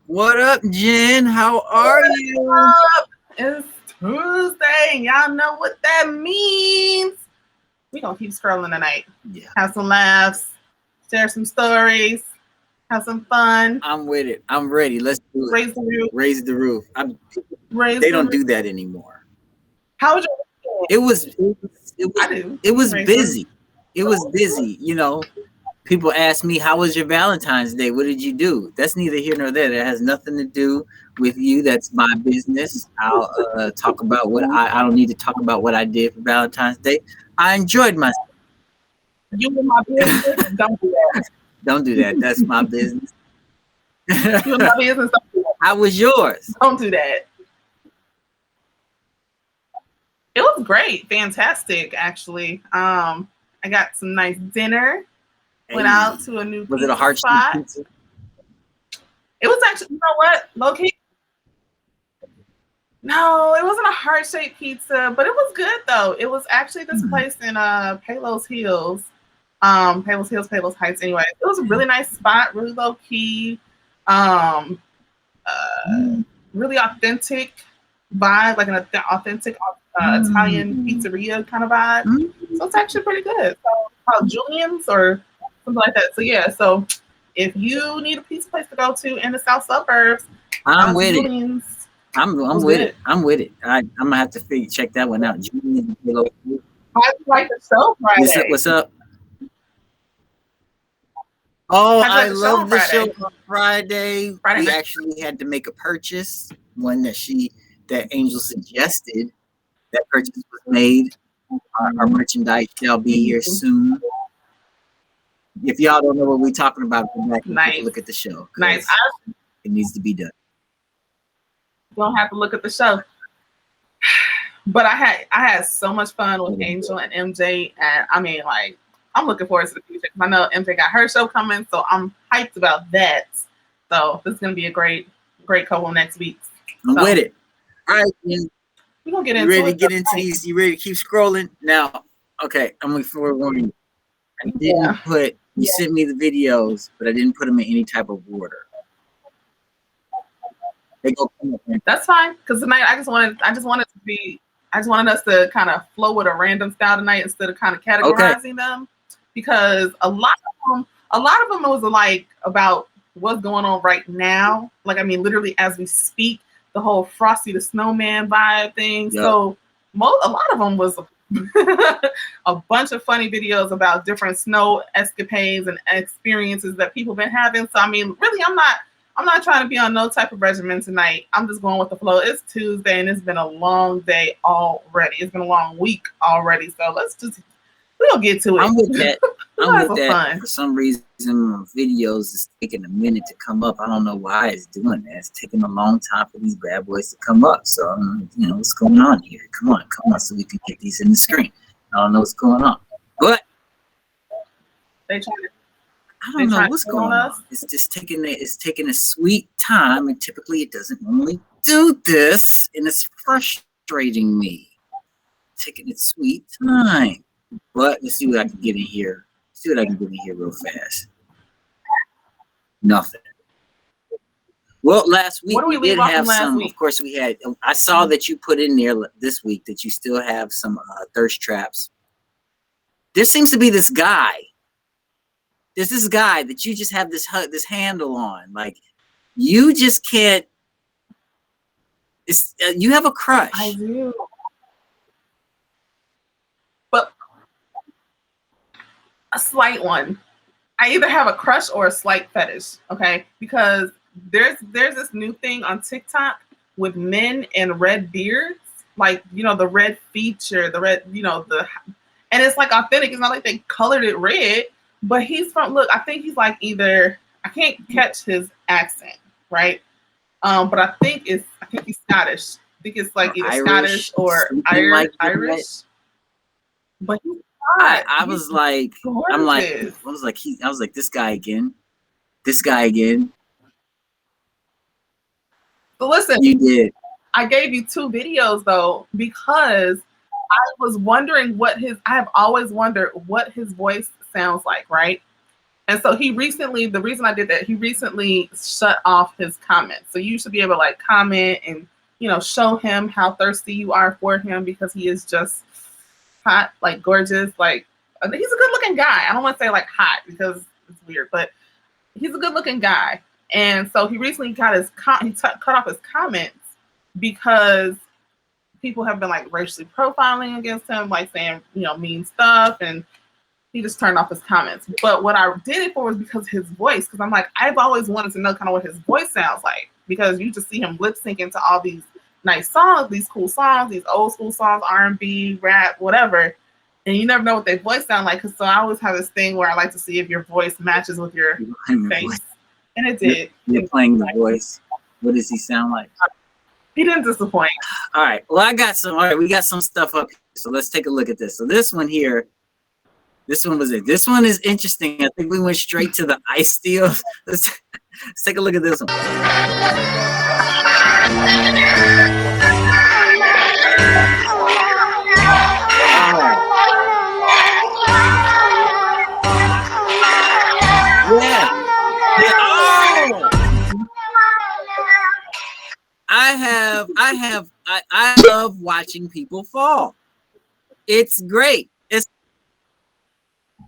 What up, Jen? How are you? Up? It's Tuesday. Y'all know what that means. We gonna keep scrolling tonight. Yeah, Have some laughs, share some stories, have some fun. I'm with it. I'm ready. Let's do it. Raise the roof. Raise the roof. Raise They the don't roof. do that anymore. How was your weekend? It was it was it I was do. it was Raise the roof. busy. It was busy. People ask me, "How was your Valentine's Day? What did you do?" That's neither here nor there. That has nothing to do with you. That's my business. I'll talk about what I don't need to talk about what I did for Valentine's Day. I enjoyed myself. You in my business? Don't do that. Don't do that. That's my business. You in my business? Don't do that. How was yours? Don't do that. It was great, fantastic, actually. I got some nice dinner. Went Hey, out to a new was it a pizza heart shaped spot. pizza? It was actually, you know what, low key. No, it wasn't a heart shaped pizza, but it was good though. It was actually this place in Palos Hills, Palos Heights. Anyway, it was a really nice spot, really low key, um, really authentic vibe, like an authentic Italian pizzeria kind of vibe. So it's actually pretty good. So called Julian's or something like that. So yeah, so if you need a pizza place to go to in the south suburbs, I'm with it. Julian's. I'm Was with good. it. I'm with it. I'm gonna have to check that one out. How do you like the show Friday? What's up? Oh, How'd you I like the show on love the show Friday? on Friday. Friday We night. actually had to make a purchase, one that Angel suggested. That purchase was made. Our merchandise shall be here soon. If y'all don't know what we're talking about, go back and take a look at the show. Nice. It needs to be done. Don't have to look at the show. But I had so much fun with Angel and MJ, and I mean, like, I'm looking forward to the future. I know MJ got her show coming, so I'm hyped about that. So this is gonna be a great couple next week. I'm with it. All right, we're gonna get into ready to get into these? You ready to keep scrolling? Now, okay, I'm going to forewarn you. I didn't put. You sent me the videos, but I didn't put them in any type of order. They go. That's fine, because tonight I just wanted us to kind of flow with a random style tonight instead of kind of categorizing them, because a lot of them was like about what's going on right now. Like, I mean, literally as we speak, the whole Frosty the Snowman vibe thing. Yep. So a lot of them was a bunch of funny videos about different snow escapades and experiences that people been having. So I mean, really, I'm not trying to be on no type of regimen tonight. I'm just going with the flow. It's Tuesday and it's been a long day already. It's been a long week already. So we'll get to it. I'm with that. I'm with that. Fun. For some reason, videos is taking a minute to come up. I don't know why it's doing that. It's taking a long time for these bad boys to come up. So, what's going on here? Come on, so we can get these in the screen. I don't know what's going on. But they trying to. I don't know what's going on. It's just taking a sweet time, and typically it doesn't normally do this, and it's frustrating me. Taking its sweet time. But let's see what I can get in here. Real fast. Nothing. Well, last week we did have some. Of course, we had. I saw that you put in there this week that you still have some thirst traps. There seems to be this guy. There's this guy that you just have this handle on. Like, you just can't. You have a crush. I do. But a slight one. I either have a crush or a slight fetish, okay? Because there's this new thing on TikTok with men and red beards, like, the red feature, the red, and it's like authentic. It's not like they colored it red, but I think he's like I can't catch his accent, right? But I think he's Scottish. I think it's like either Irish, Scottish or Irish. But I was like, this guy again. But listen, you did. I gave you 2 videos though, because I was wondering I have always wondered what his voice sounds like, right? And so he recently, the reason I did that, he recently shut off his comments. So you should be able to like comment and, you know, show him how thirsty you are for him because he is just hot, like gorgeous. Like he's a good looking guy. I don't want to say like hot because it's weird, but he's a good looking guy. And so he recently got his, cut off his comments because people have been like racially profiling against him, like saying, you know, mean stuff, and he just turned off his comments. But what I did it for was because his voice, because I'm like, I've always wanted to know kind of what his voice sounds like, because you just see him lip syncing to all these nice songs, these cool songs, these old school songs, R&B, rap, whatever, and you never know what their voice sound like. Cause so I always have this thing where I like to see if your voice matches with your face, and it did. You're playing the voice. What does he sound like? He didn't disappoint. All right. Well, I got some. All right, we got some stuff up here. So let's take a look at this. So this one here, this one was it. This one is interesting. I think we went straight to the ice steel. Let's take a look at this one. I love watching people fall. It's great.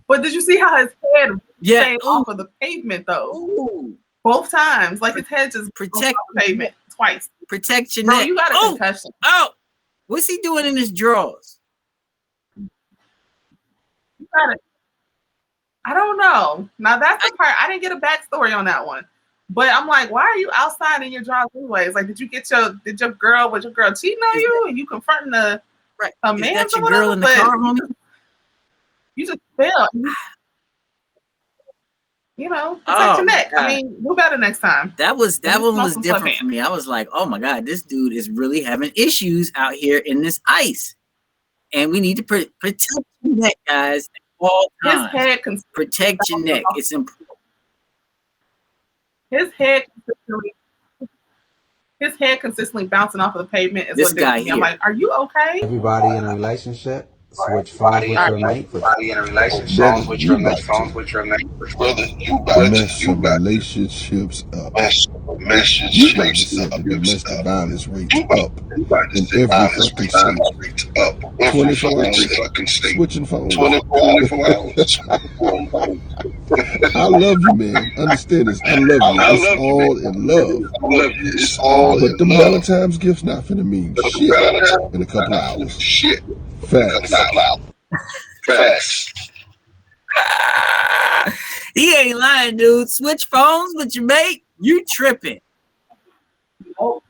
But did you see how his head stayed off of the pavement though? Ooh. Both times, like his head just protect the pavement twice. Protect your Bro, neck. You got a concussion. Oh, what's he doing in his drawers? You got it. I don't know. Now that's the part I didn't get a backstory on that one. But I'm like, why are you outside in your drawers anyways? Like, was your girl cheating on you and you confronting a man? Is that your girl in the car, homie? You just fell. You know, protect your neck. God. I mean, do better next time. That one was different for me. I was like, oh my God, this dude is really having issues out here in this ice. And we need to protect your neck, guys, at all times. His head protect your neck. It's important. His head consistently bouncing off of the pavement is this what guy here. I'm like, are you okay? Everybody in a relationship, switch phones with your mate. Everybody in a relationship, phones with your mate. Brother, you mess some relationships up. You about to set the domestic violence rate up in every fucking state. 24 hours switching phones. 24 hours. I love you, man. Understand this. I love you. It's all in love. It's all but the Valentine's gifts not finna mean shit in a couple of hours. Shit. Facts. He ain't lying, dude. Switch phones with your mate. You tripping. Nope.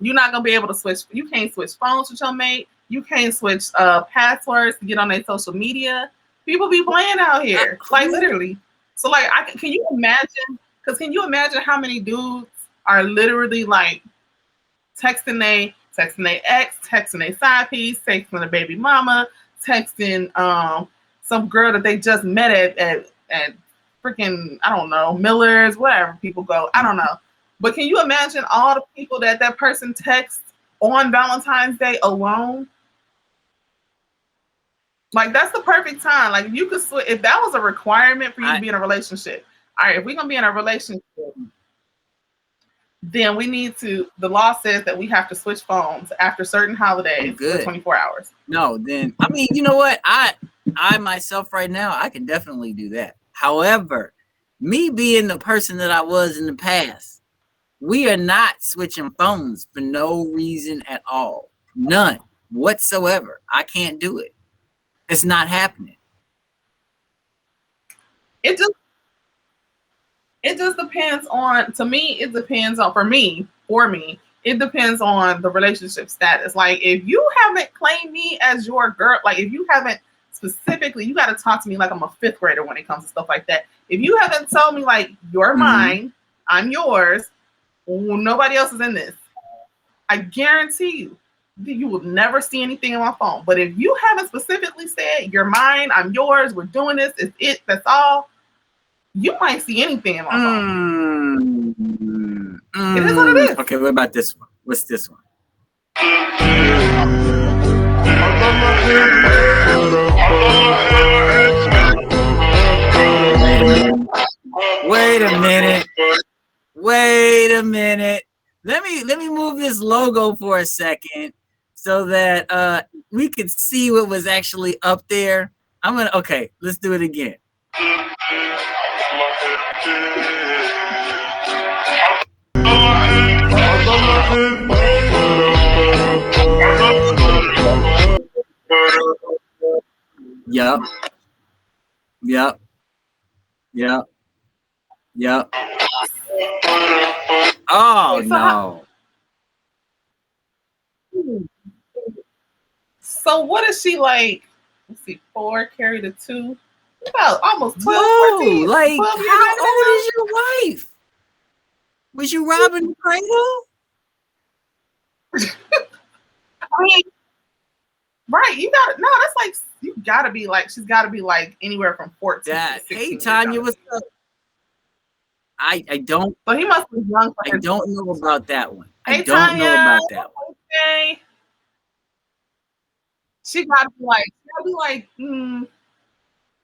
You're not gonna be able to switch. You can't switch phones with your mate. You can't switch passwords to get on their social media. People be playing out here, like literally. So like, can you imagine? Because can you imagine how many dudes are literally like texting their ex, texting their side piece, texting their baby mama, texting some girl that they just met at freaking, I don't know, Miller's, wherever people go. I don't know. But can you imagine all the people that person texts on Valentine's Day alone? Like, that's the perfect time. Like, you could switch, if that was a requirement for you to be in a relationship. All right, if we're going to be in a relationship, then we need to, the law says that we have to switch phones after certain holidays for 24 hours. No, then, I mean, you know what? I myself right now, I can definitely do that. However, me being the person that I was in the past, we are not switching phones for no reason at all. None whatsoever. I can't do it. It's not happening. It just depends on, to me, it depends on, for me, it depends on the relationship status. Like, if you haven't claimed me as your girl, like if you haven't specifically, you got to talk to me like I'm a fifth grader when it comes to stuff like that. If you haven't told me like, you're mine, I'm yours, nobody else is in this, I guarantee you will never see anything on my phone. But if you haven't specifically said, you're mine, I'm yours, we're doing this, it's it, that's all, you might see anything in my phone. It is what it is. Okay, what about this one? What's this one? Wait a minute. Wait a minute. Let me move this logo for a second so that we could see what was actually up there. Okay, let's do it again. Yup. Yep. Yep. Yep. Oh no. So what is she like? Let's see, 4 carry the 2. About almost 12, Whoa, 14. like 12 years how old is your wife? Was you robbing the cradle? I mean, right, you got no, that's like you gotta be like she's gotta be like anywhere from 14 to 16. Hey Tanya, what's up? I don't. So he must be young. I don't know about that one. Hey, I don't Tanya. know about that one. Okay. She gotta be like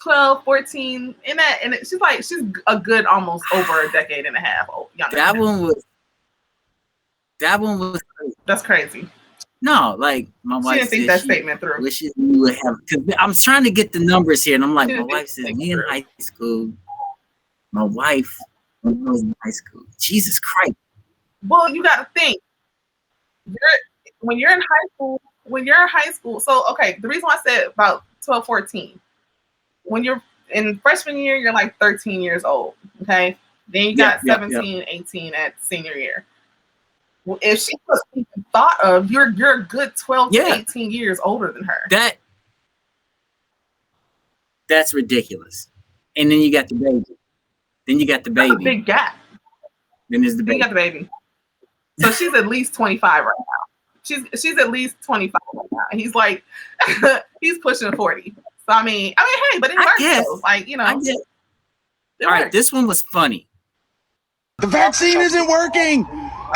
12, 14 in that, and she's a good almost over a decade and a half younger. That one was crazy. That's crazy. No, like my wife. She didn't think that statement through. Wishes we would have. Cause I'm trying to get the numbers here, and I'm like, my wife says me in high school. My wife was in high school. Jesus Christ. Well, you got to think. When you're in high school. So okay, the reason why I said about 12, 14. When you're in freshman year, you're like 13 years old. Okay, then you got 17, 18 at senior year. Well, if she was even thought of, you're a good 12 to 18 years older than her. That's ridiculous. And then you got the baby. That's a big gap. Then there's the baby. You got the baby. So she's at least 25 right now. She's at least 25 right now. He's like, he's pushing 40. So I mean, hey, but it works. Though. Like, you know. All right, this one was funny. The vaccine isn't working.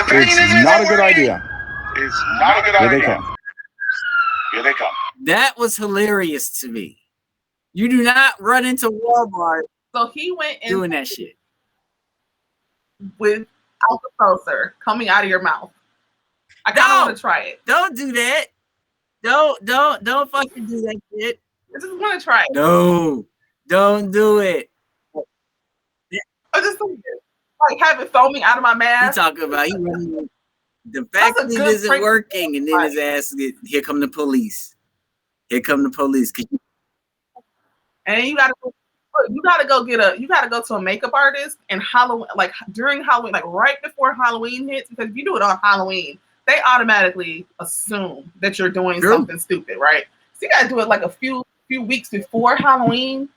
It's not a good idea. It's not a good idea. Here they come. Here they come. That was hilarious to me. You do not run into Walmart. So he went in doing that shit with Alka-Seltzer coming out of your mouth. I kind of want to try it. Don't do that. Don't fucking do that shit. I just want to try it. No, don't do it. I just like have it foaming out of my mask. You talking about the vaccine isn't working, and then his ass here come the police. Here come the police. And you gotta go to a makeup artist and Halloween, like during Halloween, like right before Halloween hits, because if you do it on Halloween, they automatically assume that you're doing something stupid, right? So you gotta do it like a few weeks before Halloween.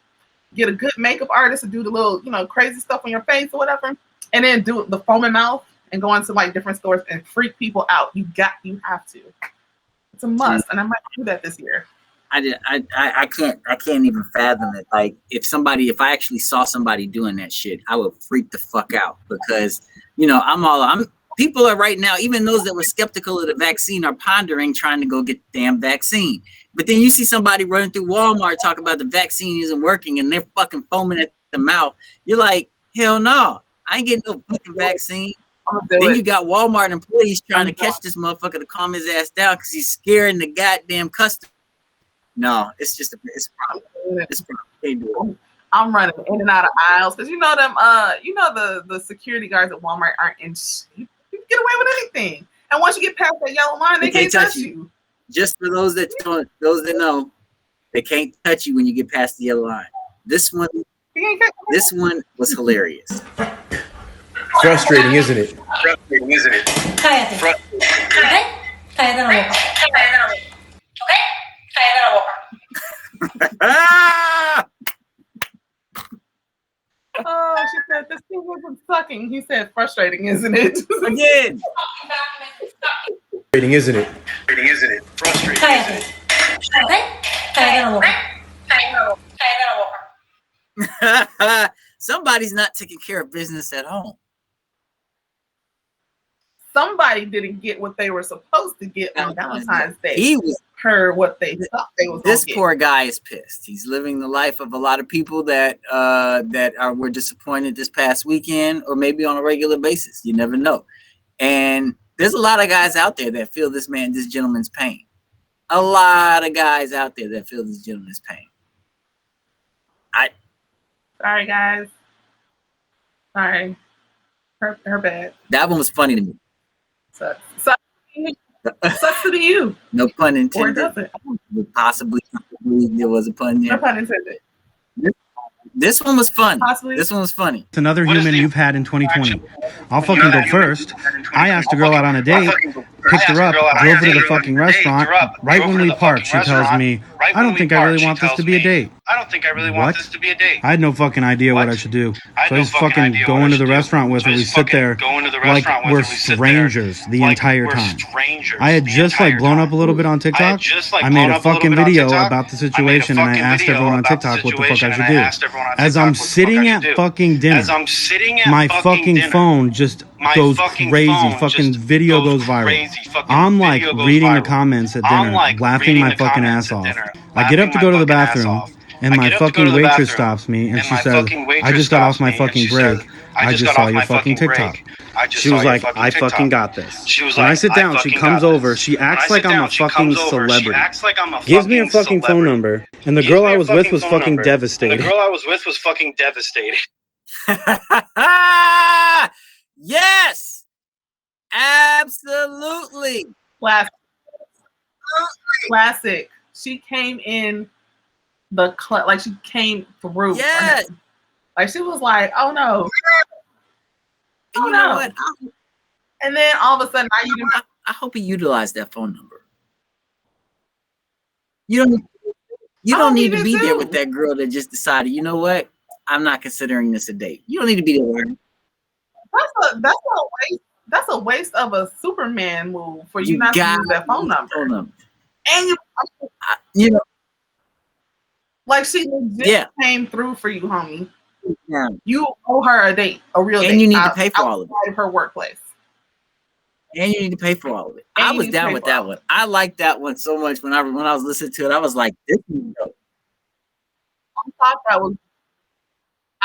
Get a good makeup artist to do the little, crazy stuff on your face or whatever, and then do the foam and mouth and go into like different stores and freak people out. You have to. It's a must, and I might do that this year. I can't even fathom it. Like if I actually saw somebody doing that shit, I would freak the fuck out because people are right now, even those that were skeptical of the vaccine are pondering trying to go get the damn vaccine. But then you see somebody running through Walmart talking about the vaccine isn't working and they're fucking foaming at the mouth. You're like, hell no, I ain't getting no fucking vaccine. Then you got Walmart employees trying to catch this motherfucker to calm his ass down because he's scaring the goddamn customer. No, it's just it's problem. I'm running in and out of aisles because the security guards at Walmart aren't in. You can get away with anything, and once you get past that yellow line, they can't touch you. Just for those that know, they can't touch you when you get past the yellow line. This one was hilarious. Frustrating, isn't it? Cállate. ¿Ok? Cállate la boca. ¿Ok? Cállate la boca. Oh, she said, this thing wasn't sucking. He said, frustrating, isn't it? Again. Frustrating, isn't it? Frustrating. Cállate. ¿Ok? Cállate la boca. Cállate la boca. Somebody's not taking care of business at home. somebody didn't get what they were supposed to get on Valentine's Day. He was heard what they thought they was. This poor guy is pissed. He's living the life of a lot of people that were disappointed this past weekend, or maybe on a regular basis. You never know. And there's a lot of guys out there that feel this gentleman's pain. A lot of guys out there that feel this gentleman's pain. Sorry, guys. Sorry. Her bad. That one was funny to me. Sucks to you. No pun intended. Or does it? Possibly there was a pun there. No pun intended. This one was fun. Possibly. This one was funny. It's another human you've had in 2020. I'll fucking go first. I asked a girl out on a date, picked her up, drove her to the fucking restaurant. Right when we parked, she tells me, I don't think I really want this to be a date. What? I had no fucking idea what I should do. So I just fucking go into the restaurant with her. We sit there like we're strangers the entire time. I had just like blown up a little bit on TikTok. I made a fucking video about the situation and I asked everyone on TikTok what the fuck I should do. As I'm sitting at fucking dinner, my fucking phone just goes crazy. Fucking video goes viral. I'm like reading the comments at dinner, laughing my fucking ass off. I get up to go to the bathroom, and my fucking waitress stops me, and she says, I just got off my fucking break. I just saw your fucking TikTok. She was like, I fucking got this. When I sit down, she comes over. She acts like I'm a fucking celebrity. Gives me a fucking phone number. And the girl I was with was fucking devastated. Yes! Absolutely. Classic. She came in like she came through. Yes. Like she was like, oh no. And you know what? And then all of a sudden, I hope he utilized that phone number. You don't need to be there with that girl that just decided, you know what? I'm not considering this a date. You don't need to be there. That's a waste of a Superman move for you not to use that phone number. And you know, like she legit came through for you, homie. Yeah. You owe her a date, a real date. And you need to pay for all of it. Her workplace. And you need to pay for all of it. I was down with that one. I liked that one so much when I was listening to it. I was like, this is dope.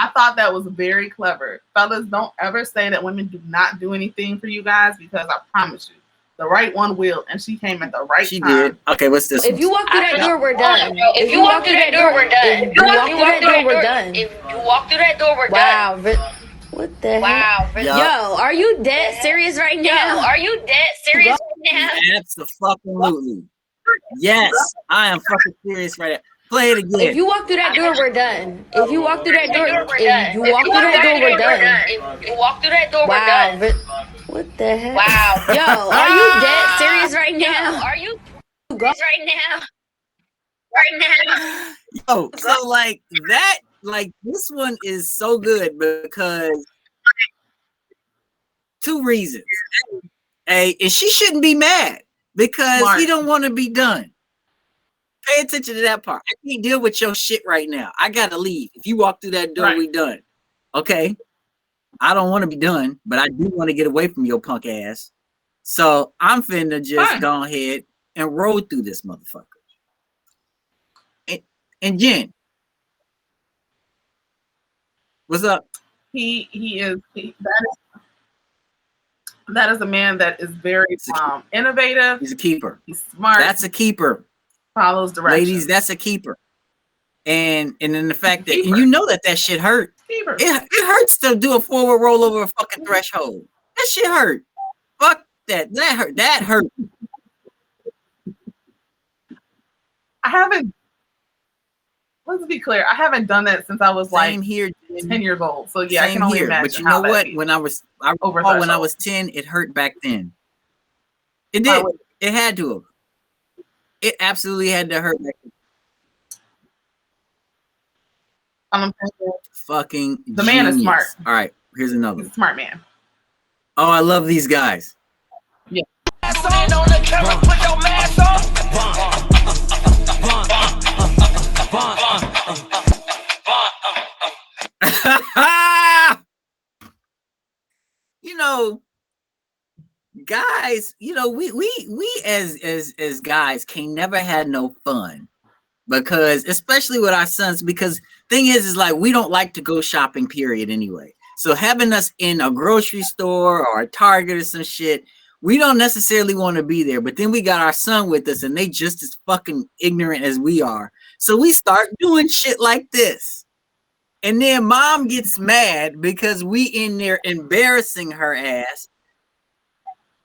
I thought that was very clever. Fellas, don't ever say that women do not do anything for you guys, because I promise you, the right one will. And she came at the right time. She did. Okay, what's this? If you walk through that door, we're done. If you walk through that door, we're done. If you walk through that door, we're done. If you walk through that door, we're done. Wow. What the heck? Yo, are you dead serious right now? Absolutely. Yes, I am fucking serious right now. Play it again. If you walk through that door, we're done. If you walk through that door, if you walk through that door, we're done. If you walk through that door, we're done. What the heck? Wow. Yo, are you dead serious right now? Are you right now? Yo, so like that, like this one is so good because two reasons. A, and she shouldn't be mad because he don't want to be done. Pay attention to that part. I can't deal with your shit right now. I gotta leave. If you walk through that door, we done. Okay. I don't want to be done, but I do want to get away from your punk ass. So I'm finna just go ahead and roll through this motherfucker. And Jen, what's up? That is a man that is very innovative. He's a keeper. He's smart. That's a keeper. Follows directions. Ladies, that's a keeper. And then the fact that, and you know that shit hurt. It hurts to do a forward roll over a fucking threshold. That shit hurt. Fuck that. That hurt. That hurt. Let's be clear. I haven't done that since I was like 10 years old. So yeah, I can only imagine. But you know what? When I was 10, it hurt back then. It did. It had to have. It absolutely had to hurt back then. Fucking the man is smart. All right, here's another. He's a smart man. Oh, I love these guys. Yeah. You know, guys, you know, we as guys can never have no fun because especially with our sons, because thing is like we don't like to go shopping, period, anyway. So having us in a grocery store or a Target or some shit, we don't necessarily want to be there. But then we got our son with us and they just as fucking ignorant as we are. So we start doing shit like this. And then mom gets mad because we in there embarrassing her ass.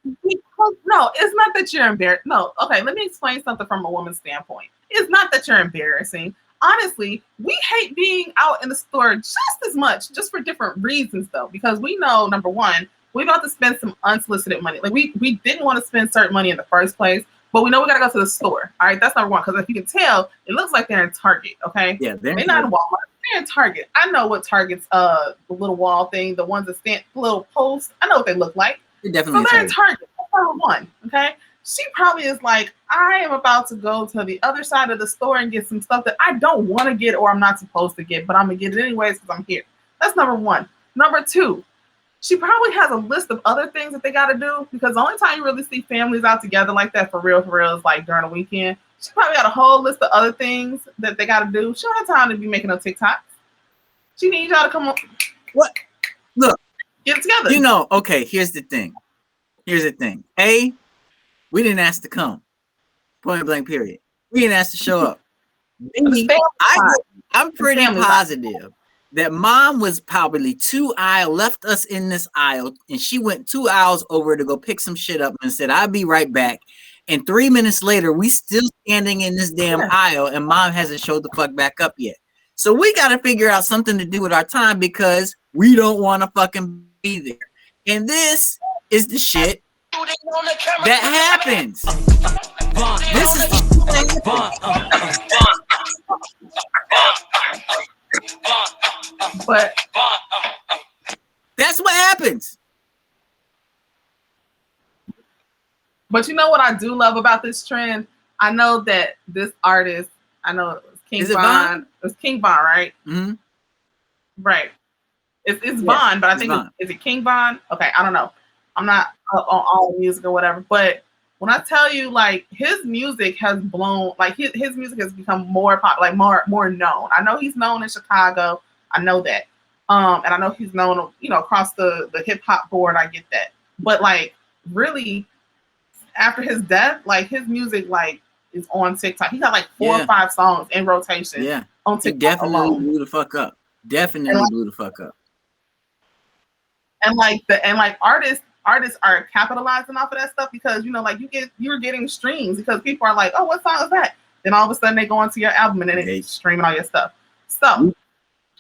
No, it's not that you're embarrassed. No, okay, let me explain something from a woman's standpoint. It's not that you're embarrassing. Honestly, we hate being out in the store just as much, just for different reasons though, because we know, number one, we're about to spend some unsolicited money. Like we didn't want to spend certain money in the first place, but we know we gotta go to the store. All right, that's number one. Because if you can tell, it looks like they're in Target. Okay, yeah, they're not in Walmart. They're in Target. I know what Target's the little wall thing, the ones that stand little posts. I know what they look like. Definitely. So they're in Target. That's number one. Okay. She probably is like, I am about to go to the other side of the store and get some stuff that I don't want to get or I'm not supposed to get, but I'm gonna get it anyways because I'm here. That's number one. Number two, she probably has a list of other things that they got to do, because the only time you really see families out together like that for real is like during a weekend. She probably got a whole list of other things that they got to do. She don't have time to be making no TikToks. She needs y'all to come on. What? Look, get it together. You know, okay, here's the thing. A, we didn't ask to come. Point blank, period. We didn't ask to show up. B, I'm pretty positive that mom was probably left us in this aisle, and she went 2 aisles over to go pick some shit up and said, I'll be right back. And 3 minutes later, we still standing in this damn aisle, and mom hasn't showed the fuck back up yet. So we got to figure out something to do with our time because we don't want to fucking be there. And this is the shit that happens. This is but that's what happens. But you know what I do love about this trend? I know that this artist, I know it was King Von. It's King Von, right? Mm-hmm. Right. It's Von, but I think is it King Von? Okay, I don't know. I'm not on all music or whatever, but when I tell you, like, his music has blown, like his music has become more popular, like more known. I know he's known in Chicago. I know that. And I know he's known, you know, across the hip hop board. I get that. But like really after his death, like his music like is on TikTok. He got like 4 or 5 songs in rotation. Yeah. On TikTok. He definitely alone. blew the fuck up. Definitely blew the fuck up. And like artists are capitalizing off of that stuff because, you know, like you're getting streams because people are like, oh, what song is that? Then all of a sudden they go onto your album and then it's streaming all your stuff. So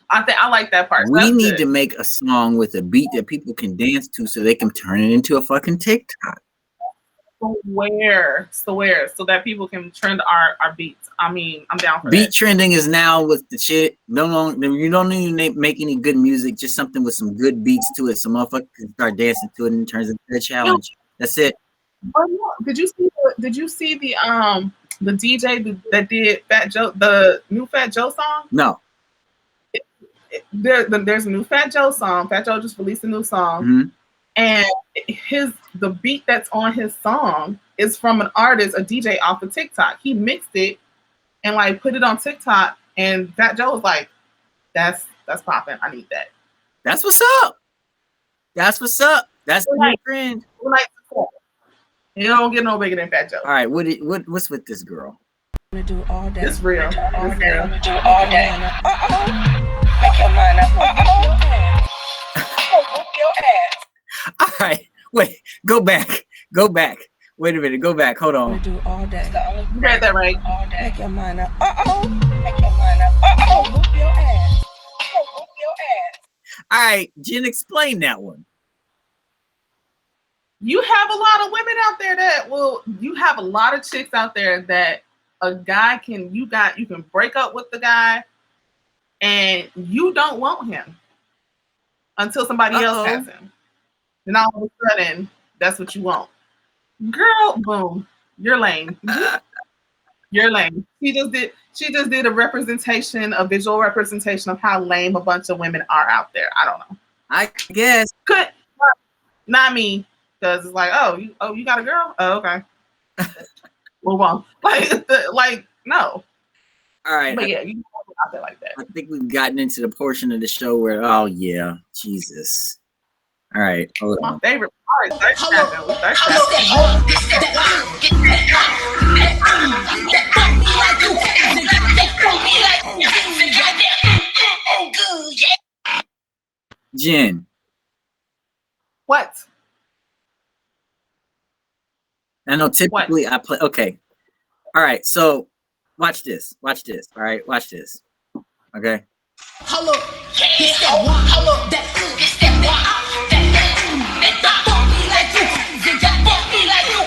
I think I like that part. We need to make a song with a beat that people can dance to so they can turn it into a fucking TikTok. So that people can trend our beats. I mean, I'm down for beat that. Trending is now with the shit. No longer, you don't need to make any good music, just something with some good beats to it. So motherfuckers can start dancing to it and it turns into a challenge. That's it. Did you see the DJ that did Fat Joe, the new Fat Joe song? No. There's a new Fat Joe song. Fat Joe just released a new song. Mm-hmm. And the beat that's on his song is from an artist, a DJ off of TikTok. He mixed it and like put it on TikTok, and Fat Joe was like, "That's popping. I need that." That's what's up. That's the new trend. You don't get no bigger than Fat Joe. All right, what's with this girl? Do all day. It's real. Do all day. Make your mind up. Whoop your ass. All right, wait, go back. Wait a minute, go back. Hold on. Do all day. You read that right? All day. Make your mind up. Make your mind up. Whoop your ass. Whoop your ass. All right, Jen, explain that one. You have a lot of women out there you have a lot of chicks out there that a guy you can break up with the guy and you don't want him until somebody else has him. Then all of a sudden, that's what you want. Girl, boom, you're lame. You're lame. She just did a visual representation of how lame a bunch of women are out there. I don't know. I guess. Not me. because it's like, oh, you got a girl? Oh, okay. Move on. Like no. All right. But yeah, you know, out there like that. I think we've gotten into the portion of the show where, oh yeah, Jesus. All right, hold on. My favorite part is Jen. What? I know typically I play. Okay. All right. So watch this. Watch this. All right. Watch this. Okay. Hello. It's that one. Hello. That it's that one. That fuck me like you. That fuck me like you.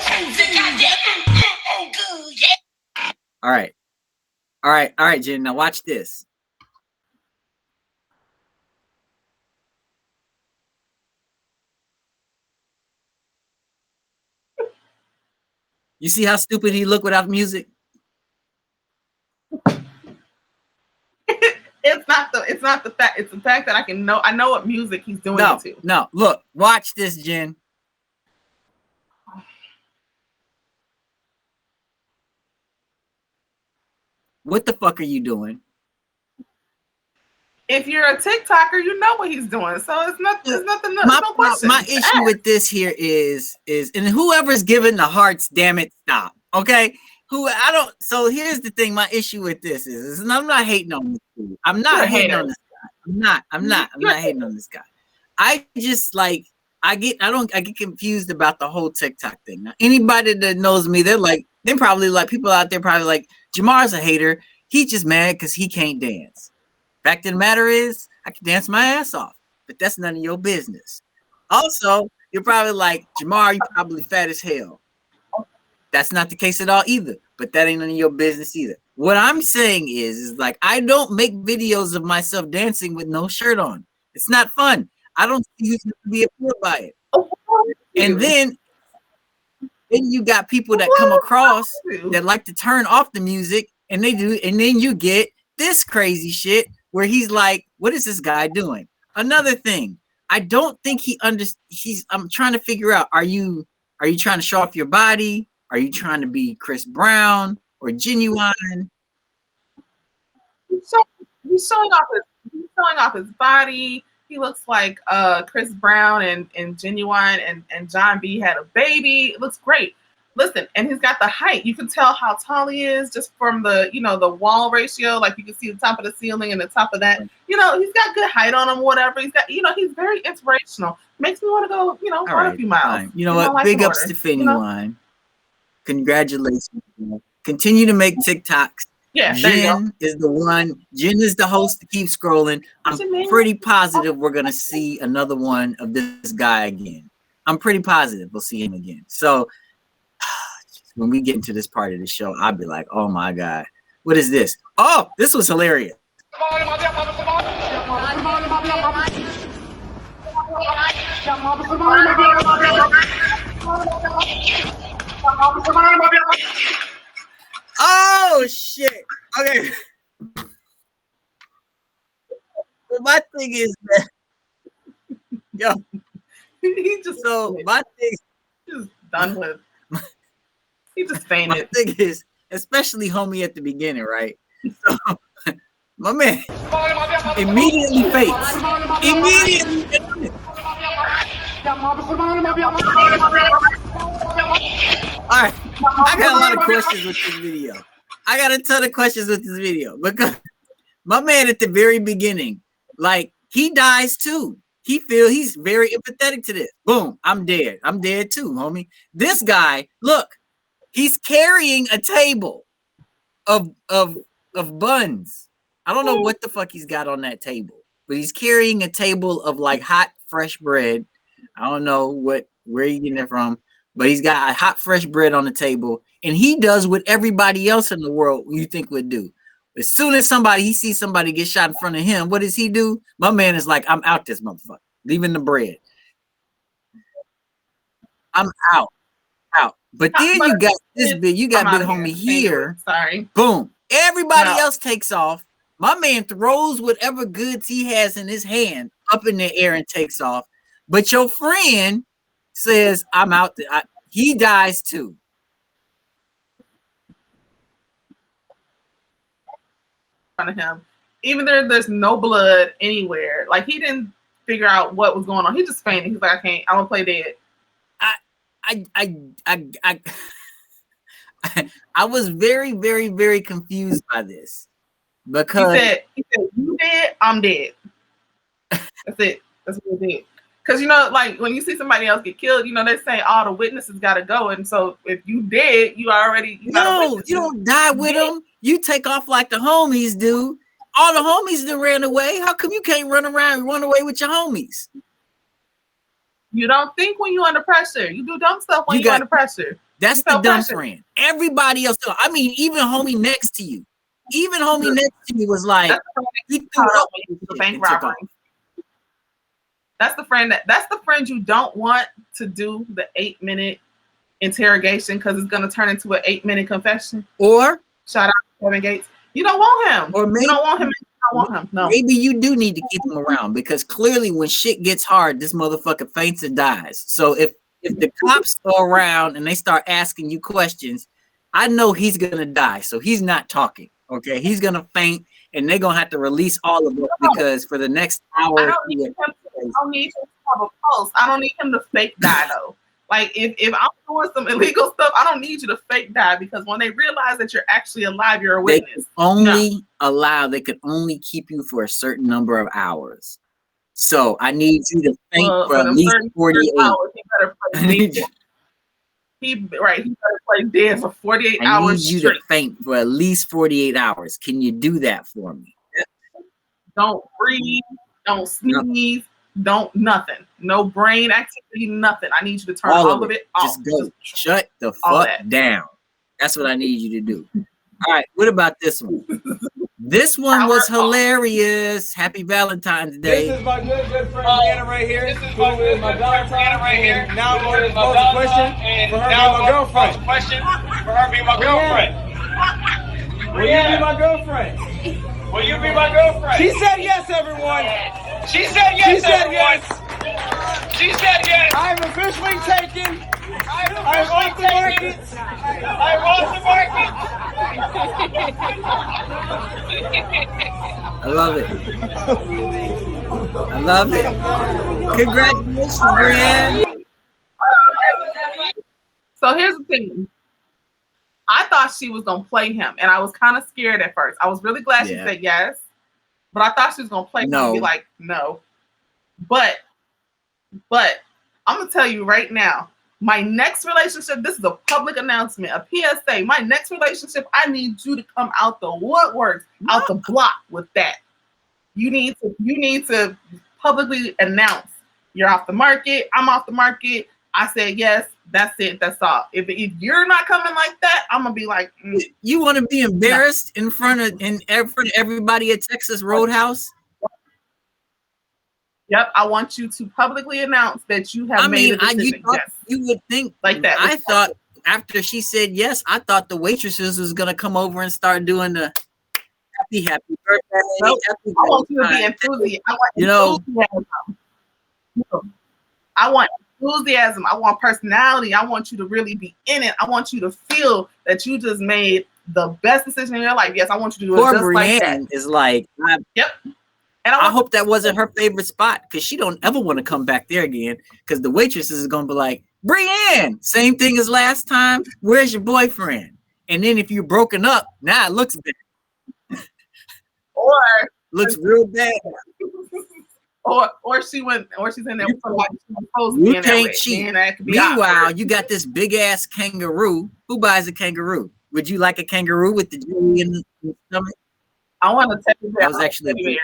All right. All right. All right, Jen. Now watch this. You see how stupid he looked without music? It's not the fact. It's the fact that I know what music he's doing it to. No, look, watch this, Jen. What the fuck are you doing? If you're a TikToker, you know what he's doing. So it's nothing. No question. My issue with this here is and whoever's giving the hearts, damn it, stop. Okay. So here's the thing. My issue with this is and I'm not hating on this dude. I'm not hating on this guy. I'm not hating on this guy. I just like I get confused about the whole TikTok thing. Now, anybody that knows me, they're probably like people out there probably like Jamar's a hater. He's just mad because he can't dance. Fact of the matter is, I can dance my ass off, but that's none of your business. Also, you're probably like, Jamar, you probably fat as hell. That's not the case at all either, but that ain't none of your business either. What I'm saying is like, I don't make videos of myself dancing with no shirt on. It's not fun. I don't see who's going to be appealed by it. And then you got people that come across that like to turn off the music, and they do, and then you get this crazy shit where he's like, what is this guy doing? Another thing, I don't think I'm trying to figure out, are you trying to show off your body? Are you trying to be Chris Brown or Genuine? He's showing off his body. He looks like Chris Brown and Genuine and John B had a baby. It looks great. Listen, and he's got the height. You can tell how tall he is just from the wall ratio. Like you can see the top of the ceiling and the top of that. He's got good height on him, whatever. He's got, he's very inspirational. Makes me want to go, run a few miles. Fine. You know what? Big ups to Genuine. Congratulations. Continue to make TikToks. Yeah, Jen is the one. Jen is the host to keep scrolling. I'm pretty positive we're gonna see another one of this guy again. I'm pretty positive we'll see him again. So when we get into this part of the show, I'll be like, oh my God, what is this? Oh, this was hilarious. Oh shit. Okay. Well, my thing is that my thing is done with. He just fainted. My thing is, especially homie at the beginning, right? So my man immediately faints. Immediately. All right, I got a lot of questions with this video. I got a ton of questions with this video because my man at the very beginning, like he dies too. He's very empathetic to this. Boom, I'm dead. I'm dead too, homie. This guy, look, he's carrying a table of buns. I don't know what the fuck he's got on that table, but he's carrying a table of like hot, fresh bread. I don't know where he getting it from, but he's got a hot, fresh bread on the table, and he does what everybody else in the world you think would do. As soon as he sees somebody get shot in front of him, what does he do? My man is like, I'm out this motherfucker, leaving the bread. I'm out. But then you got this big, big homie here. Sorry. Boom. Everybody else takes off. My man throws whatever goods he has in his hand up in the air and takes off. But your friend says, I'm out. He dies too. Front of him, even though there's no blood anywhere. Like he didn't figure out what was going on. He just fainted. He's like, I can't. I want to play dead. I was very, very, very confused by this because he said, "You dead? I'm dead." That's it. That's what he did. Because you know, like when you see somebody else get killed, you know they say all the witnesses got to go, and so if you dead, you already you don't die with them. You take off like the homies do. All the homies that ran away. How come you can't run away with your homies? You don't think when you're under pressure. You do dumb stuff when you're under pressure. That's the dumb friend. Everybody else, I mean, even homie next to you. Even homie next to you was like, he threw up the bank robbery. That's the friend you don't want to do the 8-minute interrogation because it's gonna turn into an 8-minute confession. Or shout out to Kevin Gates. You don't want him. Or maybe you don't want him. You don't want him. No. Maybe you do need to keep him around because clearly when shit gets hard, this motherfucker faints and dies. So if the cops are around and they start asking you questions, I know he's gonna die. So he's not talking. Okay, he's gonna faint, and they're gonna have to release all of it because for the next hour. I don't need him to have a pulse. I don't need him to fake die though. Like if I'm doing some illegal stuff, I don't need you to fake die because when they realize that you're actually alive, you're a witness. They could only keep you for a certain number of hours. So I need you to faint for at least 48 hours. He better play dead for 48 hours. I need you to faint for at least 48 hours. Can you do that for me? Don't breathe, don't sneeze, don't nothing. No brain activity, nothing. I need you to turn all of it off. Just go. Shut the fuck down. That's what I need you to do. All right, what about this one? This one was hilarious. Happy Valentine's Day. This is my good friend Brianna right here. This is my good friend Brianna right here. Now I'm going to pose a question for her being my girlfriend. Will you be my girlfriend? Will you be my girlfriend? She said yes, everyone. She said yes. She said yes. She said yes. I'm officially taken. I'm off the market. I'm off the market. I love it. I love it. Congratulations, Brianne. So here's the thing. I thought she was gonna play him, and I was kind of scared at first. I was really glad she said yes, but I thought she was gonna play him and be like, no. But I'm gonna tell you right now, my next relationship, this is a public announcement, a PSA. My next relationship, I need you to come out the woodworks, out the block with that. You need to publicly announce you're off the market. I'm off the market. I said yes. That's it. That's all. If you're not coming like that, I'm gonna be like, you want to be embarrassed in front of everybody at Texas Roadhouse? Yep, I want you to publicly announce that you have made a decision. You would think like that. I thought after she said yes, I thought the waitresses was gonna come over and start doing the happy birthday. Nope. I want you to be enthusiastic. I want enthusiasm. I want personality. I want you to really be in it. I want you to feel that you just made the best decision in your life. Yes, I want you to do it just like that. Is like, yep. And I hope that wasn't her favorite spot because she don't ever want to come back there again because the waitresses is gonna be like, Brianne, same thing as last time. Where's your boyfriend? And then if you're broken up, now it looks bad. Or looks real bad. Or she's in there with somebody you can't cheat. Meanwhile, you got this big ass kangaroo. Who buys a kangaroo? Would you like a kangaroo with the jelly in the stomach? I want to tell you that was actually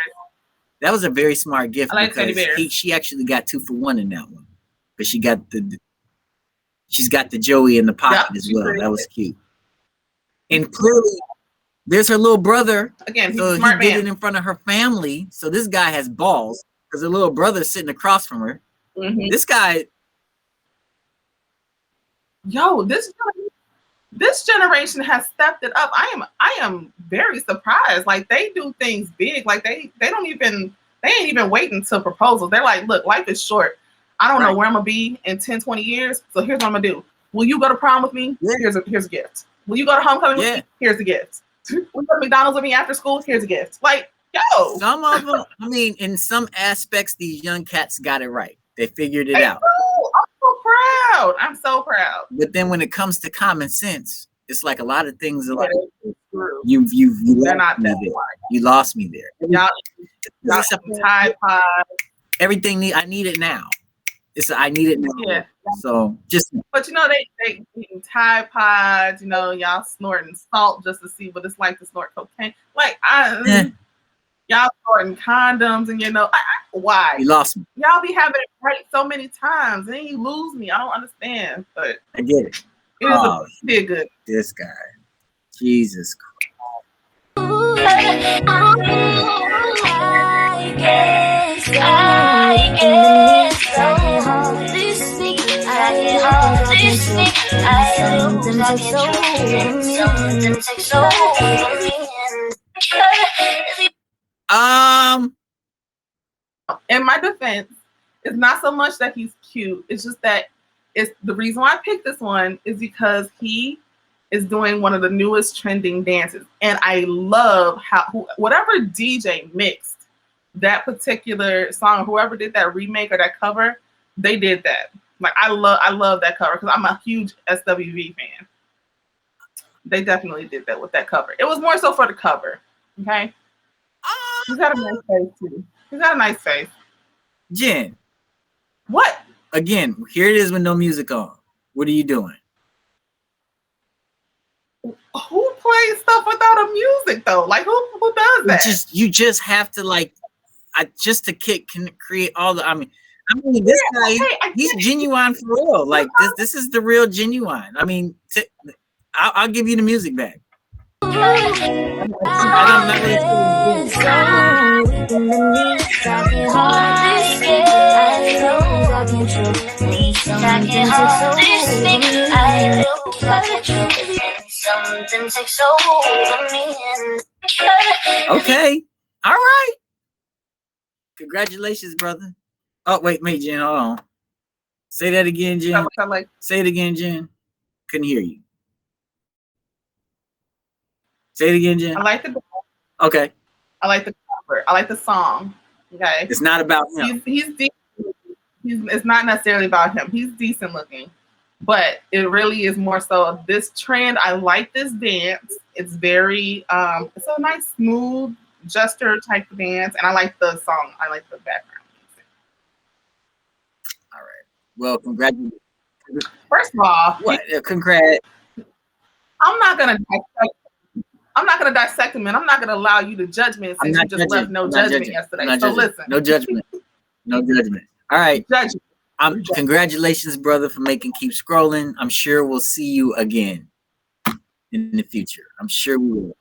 that was a very smart gift because she actually got 2 for 1 in that one. But she's got the Joey in the pocket as well. That was cute. And clearly there's her little brother. Again, so he did it in front of her family. So this guy has balls because her little brother's sitting across from her. Mm-hmm. This guy. Yo, this generation has stepped it up. I am very surprised. Like they do things big. Like they ain't even waiting to proposals. They're like, look, life is short. I don't know where I'm gonna be in 10, 20 years. So here's what I'm gonna do. Will you go to prom with me? Yeah. Here's a gift. Will you go to homecoming with me? Here's a gift. Will you go to McDonald's with me after school? Here's a gift. Like, yo. Some of them, I mean, in some aspects, these young cats got it right. They figured it out. I'm so proud. I'm so proud. But then when it comes to common sense, it's like a lot of things are like, you lost me there. You lost me there. Y'all Tide Pod. Everything I need it now. I need it now. Yeah. So just. But you know they eating Tide Pods. You know y'all snorting salt just to see what it's like to snort cocaine. Like y'all snorting condoms, and you know why? You lost me. Y'all be having it right so many times, and then you lose me. I don't understand, but I get it. It is a big good. This guy, Jesus Christ. In my defense, it's not so much that he's cute. It's just that it's the reason why I picked this one is because he is doing one of the newest trending dances. And I love how whatever DJ mixed that particular song, whoever did that remake or that cover, they did that. Like I love that cover because I'm a huge SWV fan. They definitely did that with that cover. It was more so for the cover. Okay. He's got a nice face too. He's got a nice face. Jen. What? Again, here it is with no music on. What are you doing? Who plays stuff without a music though? Like who does that? You just have to like, just to can create all the. I mean, this guy, he's genuine for real. Like this is the real genuine. I mean, I'll give you the music back. Okay. All right. Congratulations, brother. Oh, wait, Jen, hold on. Say that again, Jen. Say it again, Jen. Couldn't hear you. Say it again, Jen. I like the. Okay. I like the cover. I like the song. Okay. It's not about him. He's decent. It's not necessarily about him. He's decent looking, but it really is more so this trend. I like this dance. It's very it's a nice smooth gesture type of dance, and I like the song. I like the background music. All right. Well, congratulations. First of all, what? Congrats. I'm not gonna dissect him, and I'm not gonna allow you to judge me since you just left no judgment yesterday. So listen, no judgment, no judgment. All right. Congratulations, brother, for making Keep Scrolling. I'm sure we'll see you again in the future. I'm sure we will.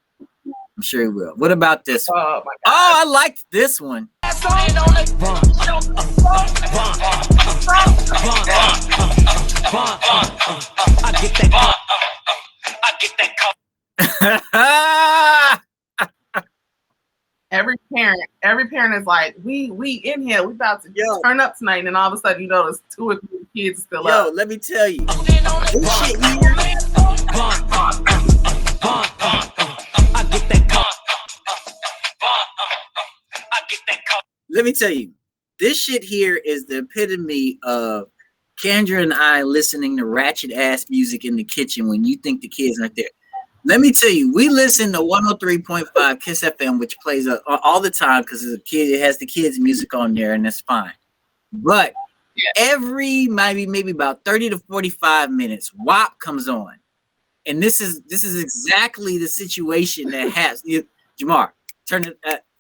I'm sure we will. What about this one? Oh, my God. I liked this one. I get that. Every parent is like, we in here, we about to turn up tonight, and all of a sudden you notice 2 or 3 kids still up. Yo, let me tell you, this shit here. Let me tell you, this shit here is the epitome of Kendra and I listening to ratchet ass music in the kitchen when you think the kids aren't there. Let me tell you, we listen to 103.5 Kiss FM, which plays all the time because it has the kids' music on there, and that's fine. But every maybe about 30 to 45 minutes, WAP comes on, and this is exactly the situation that has Jamar. Turn it,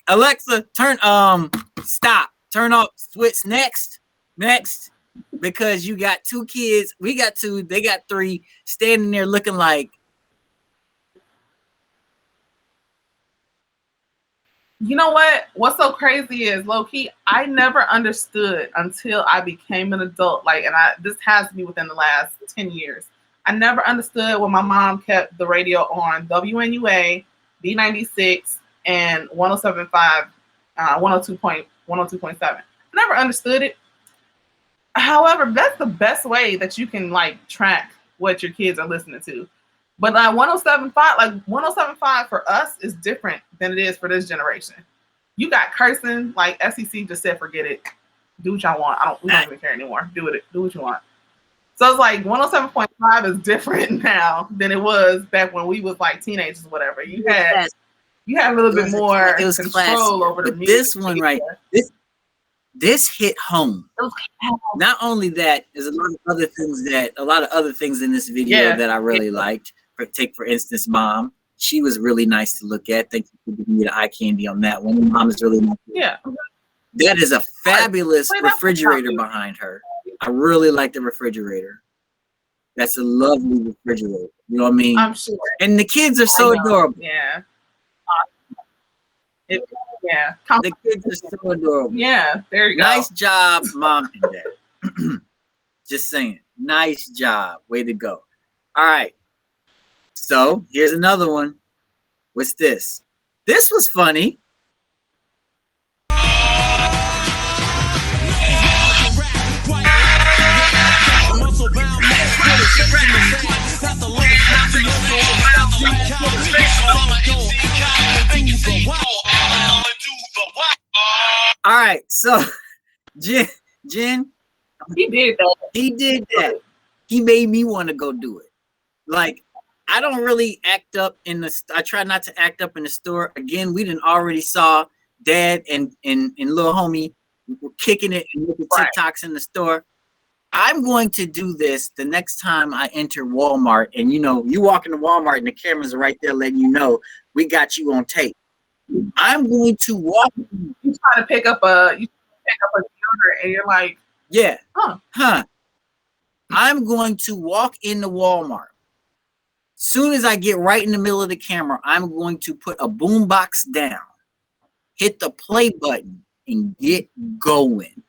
Alexa. Turn stop. Turn off. Switch next, because you got 2 kids. We got 2. They got 3 standing there looking like. You know what? What's so crazy is, low-key, I never understood until I became an adult. Like, and this has to be within the last 10 years. I never understood when my mom kept the radio on WNUA, B96, and 107.5, 102.7. I never understood it. However, that's the best way that you can like track what your kids are listening to. But 107.5, like 107.5 for us is different than it is for this generation. You got cursing, like SEC just said, forget it. Do what y'all want. We don't even care anymore. Do it. Do what you want. So it's like 107.5 is different now than it was back when we was like teenagers, or whatever. You had a little bit more control over the music. This one right, this hit home. Not only that, there's a lot of other things in this video that I really liked. Take for instance, Mom. She was really nice to look at. Thank you for giving me the eye candy on that one. Mom is really nice. Yeah. That is a fabulous refrigerator behind her. I really like the refrigerator. That's a lovely refrigerator. You know what I mean? I'm sure. And the kids are so adorable. Yeah. The kids are so adorable. Yeah, there you go. Nice job, Mom and Dad. Just saying. Nice job. Way to go. All right. So here's another one. What's this? This was funny. All right, so Jen, he did that. He did that. He made me want to go do it. Like, I don't really act up I try not to act up in the store. Again, we didn't already saw Dad and little homie kicking it and making TikToks in the store. I'm going to do this the next time I enter Walmart, and you walk into Walmart and the cameras are right there letting you know we got you on tape. I'm going to walk. You try to pick up a deodorant and you're like, yeah, huh. I'm going to walk into Walmart. Soon as I get right in the middle of the camera, I'm going to put a boombox down, hit the play button, and get going.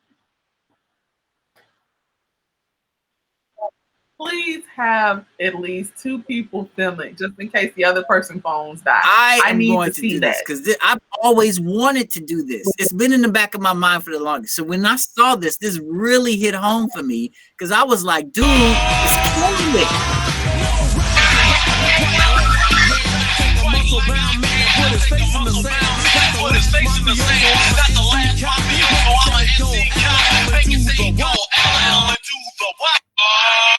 Please have at least 2 people filming, just in case the other person's phones die. I am going to do this because I've always wanted to do this. It's been in the back of my mind for the longest. So when I saw this really hit home for me because I was like, dude, it's killing it.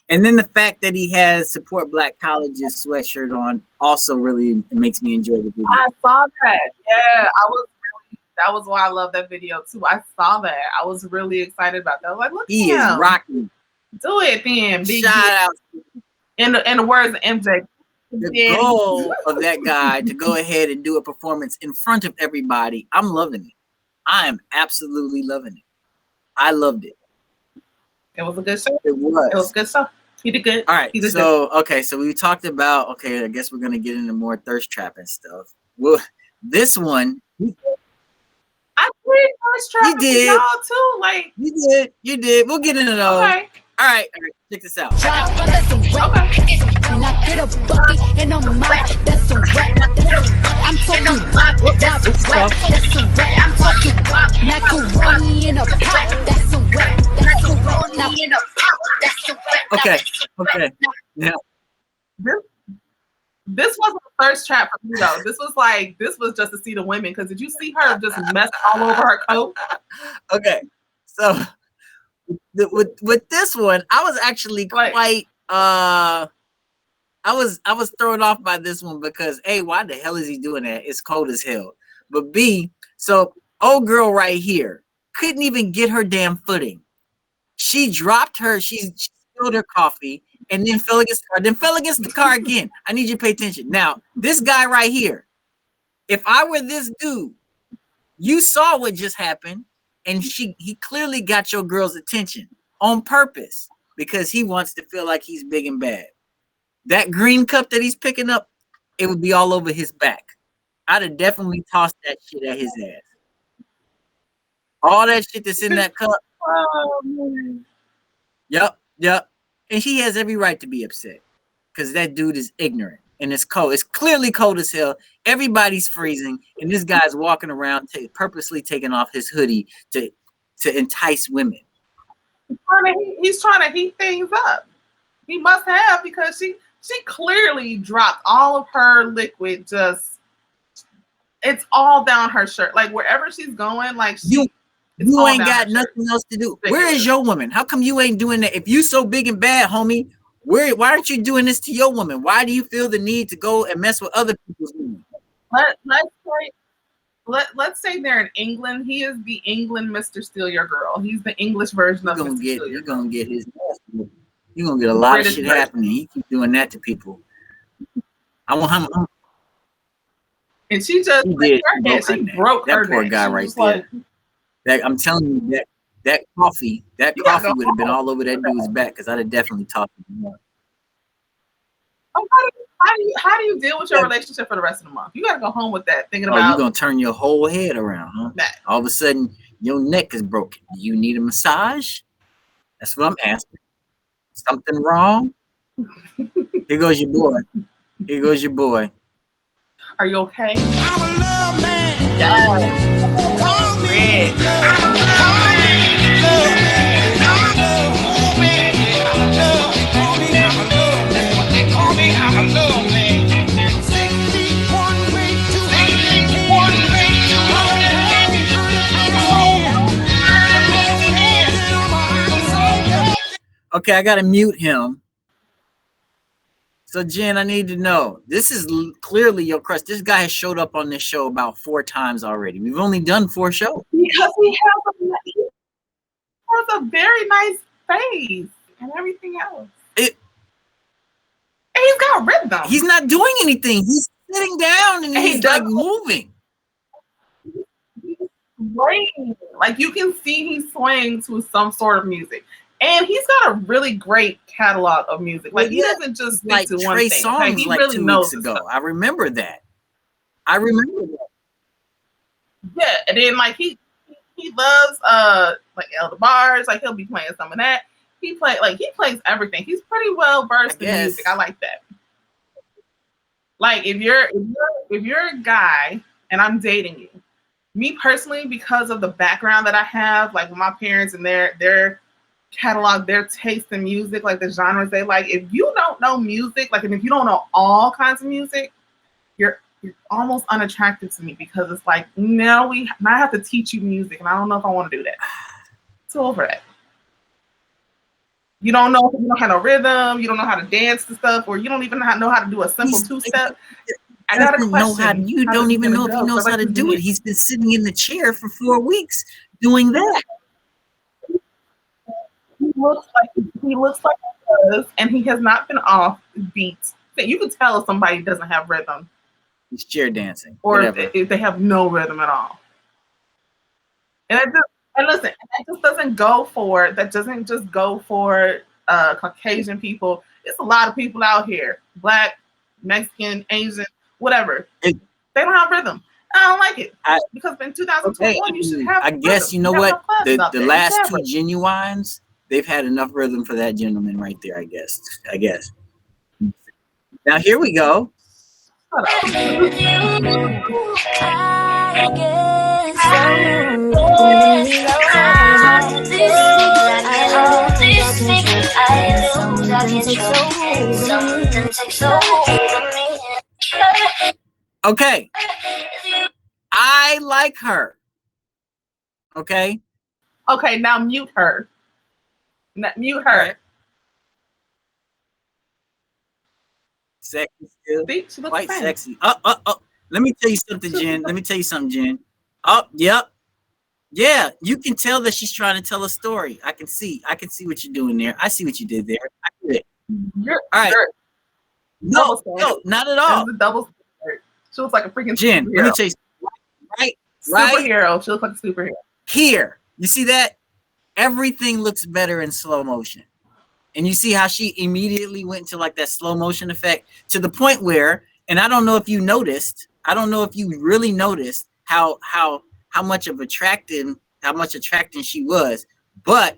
And then the fact that he has Support Black Colleges sweatshirt on also really makes me enjoy the video. I saw that. Yeah, that was why I love that video too. I saw that. I was really excited about that. I was like, look, he is rocking. Do it then. Shout out. In the words of MJ. The goal of that guy to go ahead and do a performance in front of everybody, I'm loving it. I am absolutely loving it. I loved it. It was a good show. It was good stuff. He did good. All right. So we talked about, I guess we're going to get into more thirst trap and stuff. Well, this one. I did thirst trap. You did. Y'all too. Like, You did. We'll get into those. Okay. All right. Check this out. Okay. And I get a bucket and I'm mine. That's a rap. I'm talking rap. That's a rap. I'm talking macaroni in a pot. That's a rap. That's a macaroni in a pot. That's a rap. Okay. Now, this wasn't a thirst trap for me though. This was just to see the women. Because did you see her just mess all over her coat? Okay. So with this one, I was actually quite I was thrown off by this one because A, why the hell is he doing that? It's cold as hell. But B, so old girl right here couldn't even get her damn footing. She dropped she spilled her coffee and then fell against the car again. I need you to pay attention. Now, this guy right here, if I were this dude, you saw what just happened, and he clearly got your girl's attention on purpose because he wants to feel like he's big and bad. That green cup that he's picking up, it would be all over his back. I'd have definitely tossed that shit at his ass. All that shit that's in that cup. Yep. And she has every right to be upset because that dude is ignorant and it's cold. It's clearly cold as hell. Everybody's freezing, and this guy's walking around purposely taking off his hoodie to entice women. He's trying to heat things up. He must have, because she clearly dropped all of her liquid. Just, it's all down her shirt. Like wherever she's going, like you ain't got nothing else to do. Where is your woman? How come you ain't doing that? If you so big and bad, homie, why aren't you doing this to your woman? Why do you feel the need to go and mess with other people's women? Let's say they're in England. He is the England Mr. Steal Your Girl. He's the English version of Mr. Steal Your Girl. You're gonna get a lot of shit happening. He keep doing that to people. I want him. And she just she broke her that poor guy right there. That I'm telling you, that coffee would have been all over that dude's back, because I'd have definitely talked to him. How do you deal with your relationship for the rest of the month? You gotta go home with that, thinking about. You're gonna turn your whole head around, huh? All of a sudden, your neck is broken. Do you need a massage? That's what I'm asking. Something wrong? Here goes your boy. Here goes your boy. Are you okay? I'm a love man. Okay, I gotta mute him. So Jen, I need to know. This is clearly your crush. This guy has showed up on this show about 4 times already. We've only done 4 shows. Because he has a very nice face and everything else. And he's got rhythm. He's not doing anything. He's sitting down and he's like moving. He's swaying. Like you can see he's swaying to some sort of music. And he's got a really great catalog of music. Like he doesn't just stick like to Trey one thing. Songs like, he like really 2 knows weeks ago. I remember that. Yeah, and then like he loves like Elder Bars. Like he'll be playing some of that. He plays everything. He's pretty well versed in music. I like that. Like if you're a guy and I'm dating you, me personally, because of the background that I have, like with my parents and their catalog, their taste in music, like the genres they like. If you don't know music, like, and if you don't know all kinds of music, you're almost unattractive to me, because it's like, now I have to teach you music, and I don't know if I want to do that. So over that. You don't know how to rhythm, you don't know how to dance to stuff, or you don't even know how to do a simple 2-step. I got a question. You don't even know if he knows how to do it. He's been sitting in the chair for 4 weeks doing that. He looks like he does, and he has not been off beat. You can tell if somebody doesn't have rhythm. He's chair dancing, or if they have no rhythm at all. And listen, that just doesn't go for. That doesn't just go for Caucasian people. It's a lot of people out here, Black, Mexican, Asian, whatever. They don't have rhythm. I don't like it, because in 2021 you should have. I guess rhythm. You know what? The last 2 Genuines, they've had enough rhythm for that gentleman right there. I guess. Now here we go. Okay. I like her. Okay. Okay, now mute her. Mute her. Right. Sexy still. She looks quite fine. Sexy. Let me tell you something, Jen. Oh, yep. Yeah, you can tell that she's trying to tell a story. I can see what you're doing there. I see what you did there. I did it. All right. No, not at all. It's a double standard. She looks like a freaking Jen, superhero. let me tell you, right? Superhero. She looks like a superhero. Here, you see that? Everything looks better in slow motion. And you see how she immediately went to like that slow motion effect, to the point where, and I don't know if you really noticed how much attracting she was, but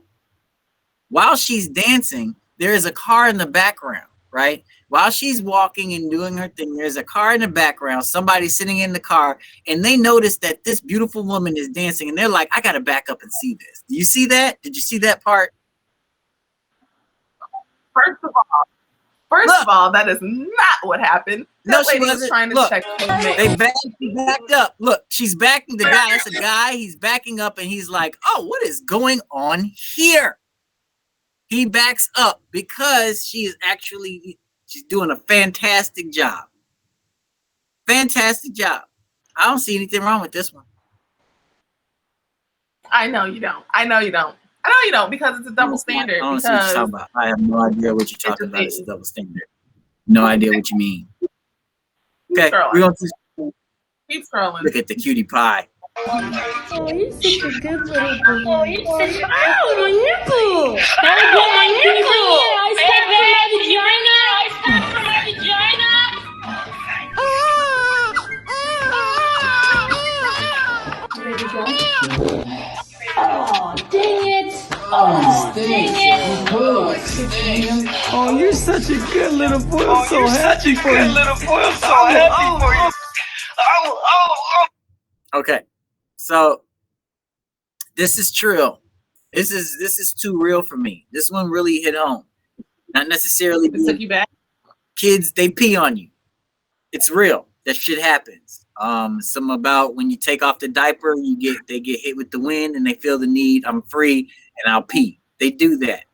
while she's dancing, there is a car in the background, right? While she's walking and doing her thing, there's a car in the background, somebody sitting in the car, and they notice that this beautiful woman is dancing, and they're like, I gotta back up and see this. Do you see that? Did you see that part? First of all, that is not what happened. That lady was trying to check. They backed up. Look, she's backing the guy. That's a guy. He's backing up, and he's like, "Oh, what is going on here?" He backs up because she's doing a fantastic job. Fantastic job. I don't see anything wrong with this one. I know you don't. I know you don't because it's a double standard. I don't see what you're talking about. I have no idea what you're talking about. It's a double standard. No idea what you mean. Okay, we're going to keep scrolling. Look at the cutie pie. Oh, you're such a good little boy. Oh, you're such a... Oh, my nipple! Oh, my nipple! I spat from my vagina! Ready to go? Oh, dang it! Oh, dang it! Oh, you're such a good little boy. I'm so happy for you. Okay, so this is true. This is too real for me. This one really hit home. Not necessarily took you back. Kids, they pee on you. It's real. That shit happens. Some about when you take off the diaper, they get hit with the wind and they feel the need. I'm free and I'll pee. They do that.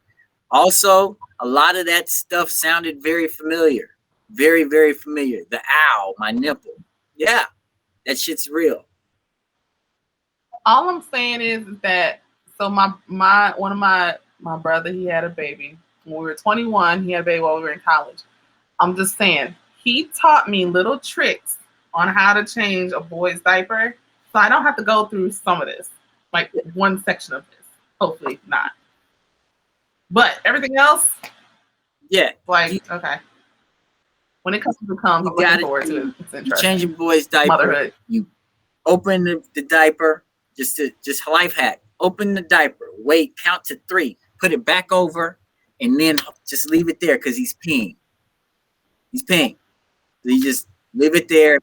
Also, a lot of that stuff sounded very familiar. Very, very familiar. The ow, my nipple. Yeah, that shit's real. All I'm saying is that so one of my brother, he had a baby when we were 21. He had a baby while we were in college. I'm just saying he taught me little tricks on how to change a boy's diaper, so I don't have to go through some of this, like one section of this. Hopefully not. But everything else, yeah, like okay. When it comes to I'm looking forward to it. It's interesting. You change your boy's diaper. Motherhood. You open the diaper. Just life hack. Open the diaper. Wait. Count to 3. Put it back over, and then just leave it there because he's peeing. He's peeing. So you just leave it there.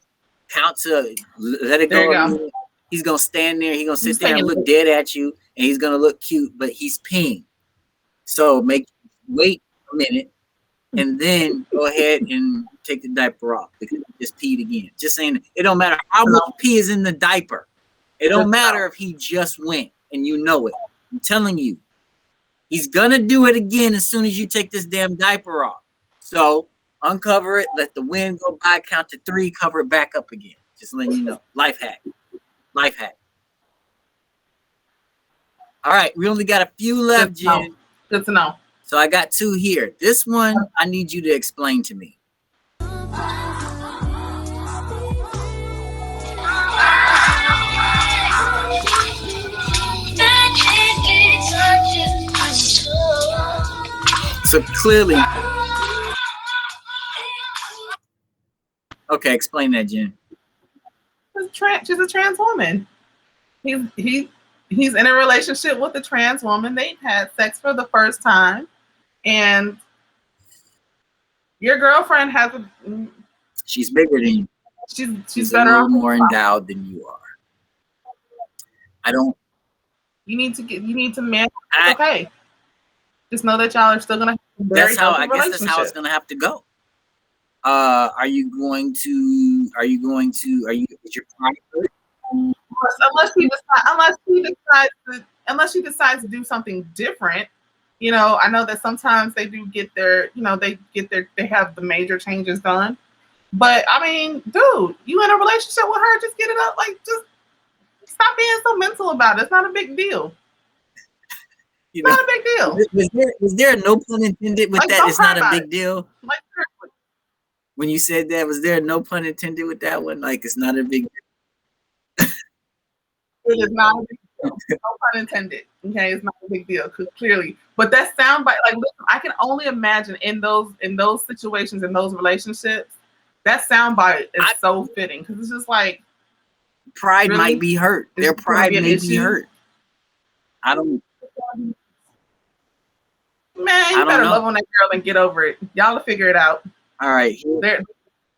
Count to let it go. He's gonna stand there. He's gonna sit there and look dead at you, and he's gonna look cute, but he's peeing. So wait a minute. And then go ahead and take the diaper off because he just peed again. Just saying, it don't matter how much pee is in the diaper. It don't matter if he just went and you know it. I'm telling you, he's gonna do it again as soon as you take this damn diaper off. So uncover it, let the wind go by, count to 3, cover it back up again. Just letting you know. Life hack. Life hack. All right, we only got a few left, Jen. Good to know. So I got 2 here. This one, I need you to explain to me. So clearly, okay, explain that, Jen. She's a trans woman. He's in a relationship with a trans woman. They've had sex for the first time. And your girlfriend has she's bigger than you. She's better off, more endowed than you are. I don't. You need to manage. Okay. Just know that y'all are still gonna. That's how I guess that's how it's gonna have to go. Are you going to? Is your pride hurt? Unless she decides to do something different. You know, I know that sometimes they do get they have the major changes done. But I mean, dude, you in a relationship with her, just get it up. Like, just stop being so mental about it. It's not a big deal. It's not a big deal. Was there no pun intended with that? It's not a big deal. When you said that, was there no pun intended with that one? Like, it's not a big deal. It is not a big deal. No pun intended. Okay, it's not a big deal, clearly. But that soundbite, like, listen, I can only imagine in those situations, in those relationships, that soundbite is so fitting because it's just like pride might be hurt. Their pride may be hurt. I don't. Man, you better love on that girl and get over it. Y'all will figure it out. All right.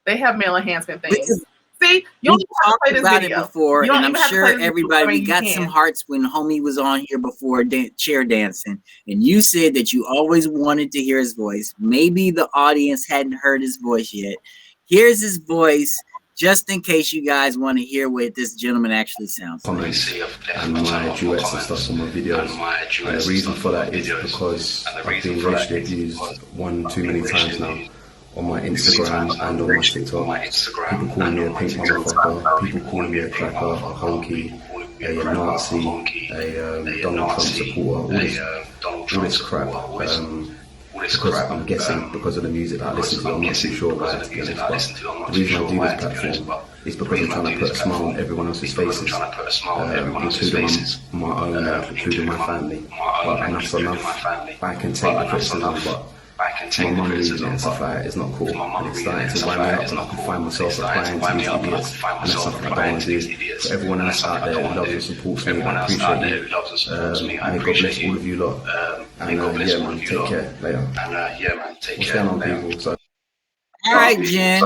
They have male enhancement things. See, you don't talked play this about video. it before, and I'm sure everybody, we got can. some hearts when homie was on here before chair dancing, and you said that you always wanted to hear his voice. Maybe the audience hadn't heard his voice yet. Here's his voice, just in case you guys want to hear what this gentleman actually sounds like. And my duets and stuff on my videos. And the reason for that is because I've been racially abused one too many times now. On my Instagram and on my TikTok, people calling me a pink motherfucker, people calling me a cracker, a honky, a Nazi, a Donald Trump supporter, all this crap. Because I'm guessing because of the music that I listen to, I'm not too sure about it, to be honest, but the reason I do this platform is because I'm trying to put a smile on everyone else's faces, including my own, including my family. But enough's enough. I can take the criticism, but my mum reading it and stuff like that is not cool, and it's starting to wind me up, and I can find myself replying to these idiots, and that's something I don't want to do. For everyone else out there who loves and supports me, I appreciate you. May God bless all of you lot, and yeah man, take care, later. What's going on, people? So, all right, Jen,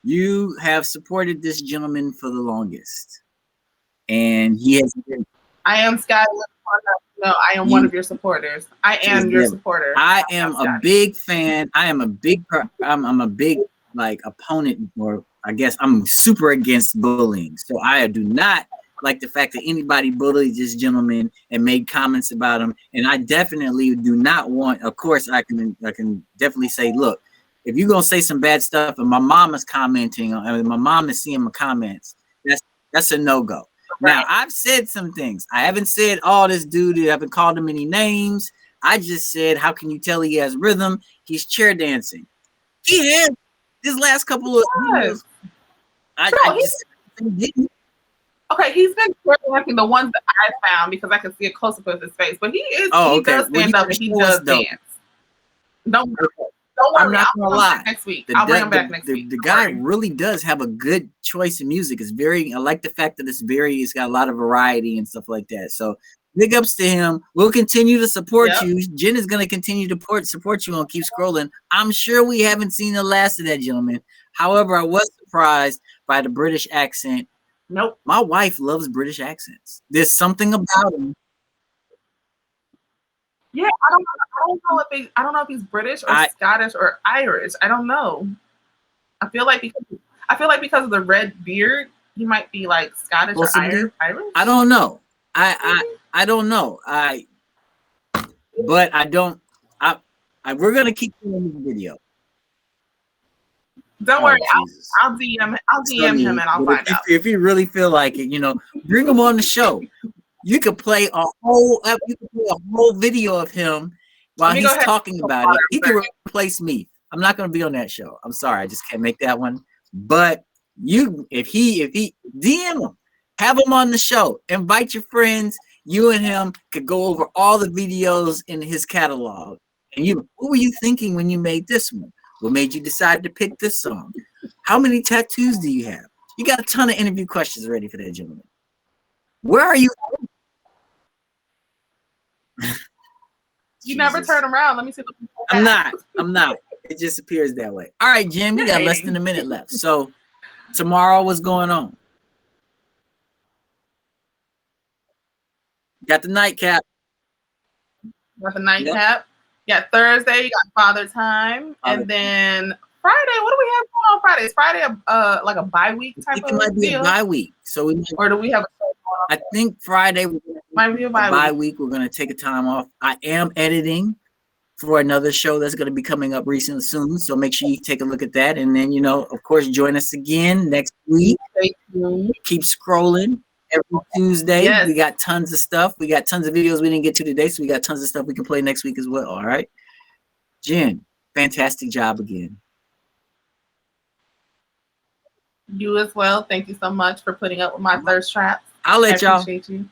you have supported this gentleman for the longest, and he has been. I am Sky. No, I am one of your supporters. I am your supporter. I am a big fan. I am a big. I'm a big like opponent, or I guess I'm super against bullying. So I do not like the fact that anybody bullied this gentleman and made comments about him. And I definitely do not want. Of course, I can definitely say, look, if you're gonna say some bad stuff, and my mom is commenting, and my mom is seeing my comments, that's a no-go. Now, I've said some things. I haven't said, oh, this dude, I haven't called him any names. I just said, how can you tell he has rhythm? He's chair dancing. He has this last couple of years. Okay, he's been chair dancing, the ones that I found, because I can see a close-up of his face. But he does stand up and he does dance. Don't worry, I'm not gonna lie. Next week, I'll bring him back next week. The guy really does have a good choice of music. It's I like the fact that it's got a lot of variety and stuff like that. So big ups to him. We'll continue to support you. Jen is gonna continue to support you on Keep Scrolling. I'm sure we haven't seen the last of that gentleman. However, I was surprised by the British accent. Nope. My wife loves British accents. There's something about him. Yeah, I don't know if he's British or Scottish or Irish. I don't know. I feel like because of the red beard, he might be like Scottish or Irish. I don't know. I don't know. But I don't. We're gonna keep doing the video. Don't worry, I'll DM him and I'll find out. If you really feel like it, bring him on the show. You could play a whole video of him while he's talking about it. He can replace me. I'm not going to be on that show. I'm sorry, I just can't make that one. But if he DM him, have him on the show, invite your friends. You and him could go over all the videos in his catalog. And what were you thinking when you made this one? What made you decide to pick this song? How many tattoos do you have? You got a ton of interview questions ready for that gentleman. Where are you? You never turn around. Let me see. I'm not. It just appears that way. All right, Jim, we got less than a minute left. So tomorrow, what's going on? Got the nightcap. Got the nightcap. Yeah, Thursday, you got Father Time. And then Friday, what do we have going on Friday? Is Friday like a bye-week type of deal? It might be a bye-week. Or do we have a show going on? I think Friday might be a bye-week. We're going to take a time off. I am editing for another show that's going to be coming up soon. So make sure you take a look at that. And then, of course, join us again next week. Keep scrolling every Tuesday. Yes. We got tons of stuff. We got tons of videos we didn't get to today. So we got tons of stuff we can play next week as well. All right. Jen, fantastic job again. You as well. Thank you so much for putting up with my thirst traps. I'll let y'all. Appreciate you.